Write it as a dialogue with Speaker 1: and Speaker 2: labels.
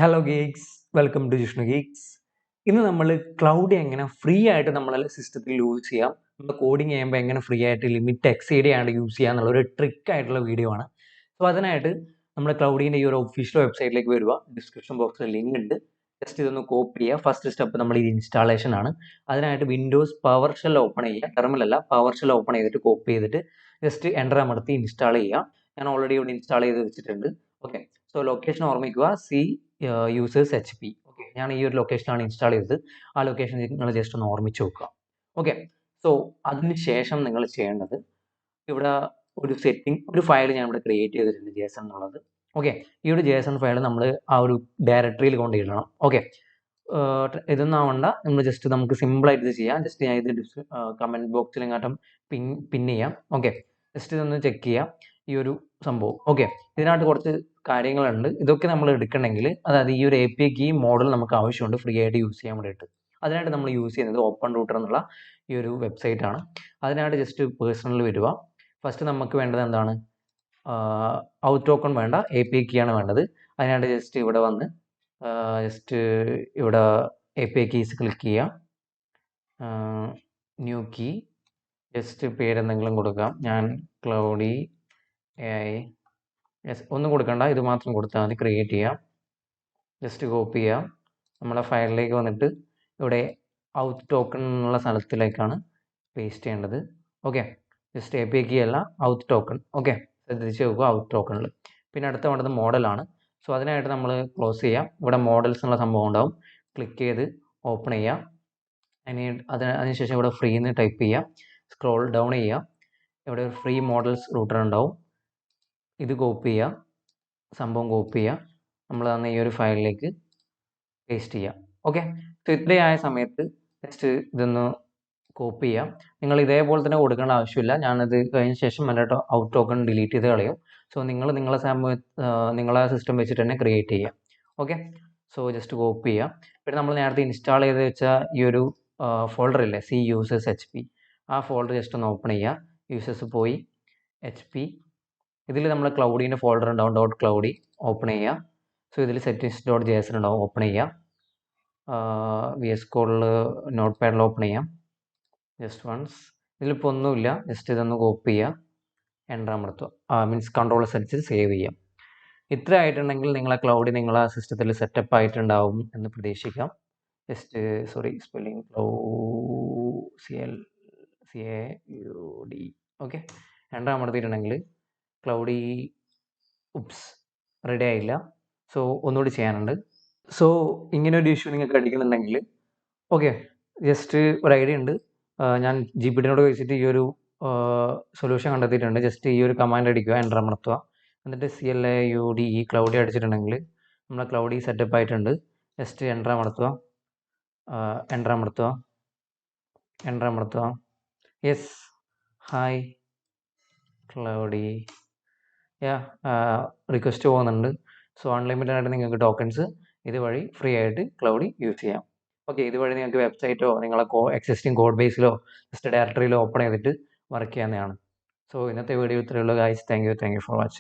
Speaker 1: Hello geeks, welcome to Jishnu geeks. ഇന്ന് നമ്മൾ cloud എങ്ങനെ ഫ്രീ ആയിട്ട് നമ്മളെ സിസ്റ്റത്തിൽ യൂസ് ചെയ്യാം, നമ്മൾ കോഡിങ് ചെയ്യുമ്പോൾ എങ്ങനെ ഫ്രീ ആയിട്ട് ലിമിറ്റ് എക്സീഡ് ചെയ്യാണ്ട് യൂസ് ചെയ്യാം എന്നുള്ള ഒരു ട്രിക്ക് ആയിട്ടുള്ള വീഡിയോ ആണ്. സോ അതിനായിട്ട് നമ്മുടെ ക്ലൗഡിൻ്റെ ഈ ഒരു ഒഫീഷ്യൽ വെബ്സൈറ്റിലേക്ക് വരിക. ഡിസ്ക്രിപ്ഷൻ ബോക്സിൽ ലിങ്ക് ഉണ്ട്, ജസ്റ്റ് ഇതൊന്ന് കോപ്പി ചെയ്യുക. ഫസ്റ്റ് സ്റ്റെപ്പ് നമ്മൾ ഇത് ഇൻസ്റ്റാളേഷൻ ആണ്. അതിനായിട്ട് വിൻഡോസ് പവർ ഷെൽ ഓപ്പൺ ചെയ്യുക, ടെർമിനൽ പവർ ഷെൽ ഓപ്പൺ ചെയ്തിട്ട് കോപ്പി ചെയ്തിട്ട് ജസ്റ്റ് എൻ്റർ അമർത്തി ഇൻസ്റ്റാൾ ചെയ്യുക. ഞാൻ ഓൾറെഡി ഇവിടെ ഇൻസ്റ്റാൾ ചെയ്ത് വെച്ചിട്ടുണ്ട്. ഓക്കെ, സോ ലൊക്കേഷൻ ഓർമ്മിക്കുക, യൂസേഴ്സ് HP. ഓക്കെ, ഞാൻ ഈ ഒരു ലൊക്കേഷനാണ് ഇൻസ്റ്റാൾ ചെയ്തത്. ആ ലൊക്കേഷൻ നിങ്ങൾ ജസ്റ്റ് ഒന്ന് ഓർമ്മിച്ച് വെക്കുക. ഓക്കെ, സോ അതിന് ശേഷം നിങ്ങൾ ചെയ്യേണ്ടത്, ഇവിടെ ഒരു ഫയൽ ഞാൻ ഇവിടെ ക്രിയേറ്റ് ചെയ്തിട്ടുണ്ട്, JSON എന്നുള്ളത്. ഓക്കെ, ഈ ഒരു JSON ഫയൽ നമ്മൾ ആ ഒരു ഡയറക്ടറിയിൽ കൊണ്ടിടണം. ഓക്കെ, ഇതൊന്നും ആവണ്ട, നമ്മൾ ജസ്റ്റ് നമുക്ക് സിമ്പിളായിട്ട് ഇത് ചെയ്യാം. ജസ്റ്റ് ഞാൻ ഇത് കമൻറ്റ് ബോക്സിൽ ഇങ്ങോട്ടും പിൻ ചെയ്യാം. ഓക്കെ, ജസ്റ്റ് ഇതൊന്ന് ചെക്ക് ചെയ്യാം ഈ ഒരു സംഭവം. ഓക്കെ, ഇതിനകത്ത് കുറച്ച് കാര്യങ്ങളുണ്ട്. ഇതൊക്കെ നമ്മൾ എടുക്കണമെങ്കിൽ, അതായത് ഈ ഒരു API കീ മോഡൽ നമുക്ക് ആവശ്യമുണ്ട് ഫ്രീ ആയിട്ട് യൂസ് ചെയ്യാൻ വേണ്ടിയിട്ട്. അതിനായിട്ട് നമ്മൾ യൂസ് ചെയ്യുന്നത് ഓപ്പൺ റൂട്ടർ എന്നുള്ള ഈ ഒരു വെബ്സൈറ്റ് ആണ്. അതിനായിട്ട് ജസ്റ്റ് പേഴ്സണൽ വരിക. ഫസ്റ്റ് നമുക്ക് വേണ്ടത് എന്താണ്, ഔട്ട് ടോക്കൺ വേണ്ട, API കീ ആണ് വേണ്ടത്. അതിനായിട്ട് ജസ്റ്റ് ഇവിടെ വന്ന് ഇവിടെ API കീസ് ക്ലിക്ക് ചെയ്യുക. ന്യൂ കീ, ജസ്റ്റ് പേരെന്തെങ്കിലും കൊടുക്കാം. ഞാൻ ക്ലൗഡി AI, യെസ്, ഒന്നും കൊടുക്കണ്ട, ഇത് മാത്രം കൊടുത്താൽ മതി. ക്രിയേറ്റ് ചെയ്യാം, ജസ്റ്റ് കോപ്പി ചെയ്യാം. നമ്മുടെ ഫയലിലേക്ക് വന്നിട്ട് ഇവിടെ ഔട്ട് ടോക്കൺ എന്നുള്ള സ്ഥലത്തിലേക്കാണ് പേസ്റ്റ് ചെയ്യേണ്ടത്. ഓക്കെ, ജസ്റ്റ് API കീ അല്ല, ഔട്ട് ടോക്കൺ. ഓക്കെ, ശ്രദ്ധിച്ച് നോക്കുക, ഔട്ട് ടോക്കണിൽ. പിന്നെ അടുത്ത വേണ്ടത് മോഡലാണ്. സോ അതിനായിട്ട് നമ്മൾ ക്ലോസ് ചെയ്യാം. ഇവിടെ മോഡൽസ് എന്നുള്ള സംഭവം ഉണ്ടാവും, ക്ലിക്ക് ചെയ്ത് ഓപ്പൺ ചെയ്യാം. അതിനുശേഷം ഇവിടെ ഫ്രീ എന്ന് ടൈപ്പ് ചെയ്യാം, സ്ക്രോൾ ഡൗൺ ചെയ്യുക. ഇവിടെ ഒരു ഫ്രീ മോഡൽസ് റൂട്ടർ ഉണ്ടാവും, ഇത് കോപ്പി ചെയ്യുക, സംഭവം കോപ്പി ചെയ്യുക, നമ്മൾ തന്ന ഈ ഒരു ഫയലിലേക്ക് പേസ്റ്റ് ചെയ്യാം. ഓക്കെ, സോ ഇത്രയായ സമയത്ത് ജസ്റ്റ് ഇതൊന്ന് കോപ്പി ചെയ്യാം. നിങ്ങൾ ഇതേപോലെ തന്നെ കൊടുക്കേണ്ട ആവശ്യമില്ല. ഞാനത് കഴിഞ്ഞ ശേഷം എൻ്റെ ഔട്ട് ടോക്കൺ ഡിലീറ്റ് ചെയ്ത് കളയും. സോ നിങ്ങളെ സിസ്റ്റം വെച്ചിട്ട് തന്നെ ക്രിയേറ്റ് ചെയ്യാം. ഓക്കെ, സോ ജസ്റ്റ് കോപ്പി ചെയ്യാം. പിന്നെ നമ്മൾ നേരത്തെ ഇൻസ്റ്റാൾ ചെയ്ത് വെച്ച ഈ ഒരു ഫോൾഡർ ഇല്ലേ, യൂസേഴ്സ് HP, ആ ഫോൾഡർ ജസ്റ്റ് ഒന്ന് ഓപ്പൺ ചെയ്യുക. യൂസേഴ്സ് പോയി HP, ഇതിൽ നമ്മൾ ക്ലൗഡിൻ്റെ ഫോൾഡർ ഉണ്ടാവും, .cloudy, ഓപ്പൺ ചെയ്യുക. സോ ഇതിൽ settings.json ഉണ്ടാവും, ഓപ്പൺ ചെയ്യുക. VS കോഡിൽ നോട്ട് പാഡിൽ ഓപ്പൺ ചെയ്യാം, ജസ്റ്റ് വൺസ്. ഇതിലിപ്പോൾ ഒന്നുമില്ല, ജസ്റ്റ് ഇതൊന്ന് കോപ്പി ചെയ്യുക, എൻ്റർ അമർത്തുക, മീൻസ് കൺട്രോൾ അടിച്ച് സേവ് ചെയ്യാം. ഇത്ര ആയിട്ടുണ്ടെങ്കിൽ നിങ്ങളെ ക്ലൗഡ് നിങ്ങളെ സിസ്റ്റത്തിൽ സെറ്റപ്പ് ആയിട്ടുണ്ടാവും എന്ന് പ്രതീക്ഷിക്കാം. Just spelling CAUD. Okay, enter അമർത്തിയിട്ടുണ്ടെങ്കിൽ ക്ലൗഡി റെഡി ആയില്ല. സോ ഒന്നുകൂടി ചെയ്യാനുണ്ട്. സോ ഇങ്ങനെ ഒരു ഇഷ്യൂ നിങ്ങൾക്ക് അടിക്കുന്നുണ്ടെങ്കിൽ, ഓക്കെ, ജസ്റ്റ് ഒരു ഐഡിയ ഉണ്ട്. ഞാൻ GPTനോട് ചോദിച്ചിട്ട് ഈ ഒരു സൊല്യൂഷൻ കണ്ടെത്തിയിട്ടുണ്ട്. ജസ്റ്റ് ഈ ഒരു കമാൻഡ് അടിക്കുക, എൻ്റർ അമർത്തുക, എന്നിട്ട് CLAUD ക്ലൗഡി അടിച്ചിട്ടുണ്ടെങ്കിൽ നമ്മളെ ക്ലൗഡി സെറ്റപ്പ് ആയിട്ടുണ്ട്. ജസ്റ്റ് എൻ്റർ അമർത്തുക, എൻ്റർ അമർത്തുക, എൻ്റർ അമർത്തുക. യെസ്, ഹായ് ക്ലൗഡി, റിക്വസ്റ്റ് പോകുന്നുണ്ട്. സോ അൺലിമിറ്റഡ് ആയിട്ട് നിങ്ങൾക്ക് ടോക്കൺസ് ഇതുവഴി ഫ്രീ ആയിട്ട് ക്ലൗഡി യൂസ് ചെയ്യാം. ഓക്കെ, ഇതുവഴി നിങ്ങൾക്ക് വെബ്സൈറ്റോ നിങ്ങളെ എക്സിസ്റ്റിംഗ് കോഡ് ബേസിലോ ജസ്റ്റ് ഡയറക്ടറിയിലോ ഓപ്പൺ ചെയ്തിട്ട് വർക്ക് ചെയ്യാവുന്നതാണ്. സോ ഇന്നത്തെ വീഡിയോ ഇത്രയേ ഉള്ളൂ guys. Thank you for watching.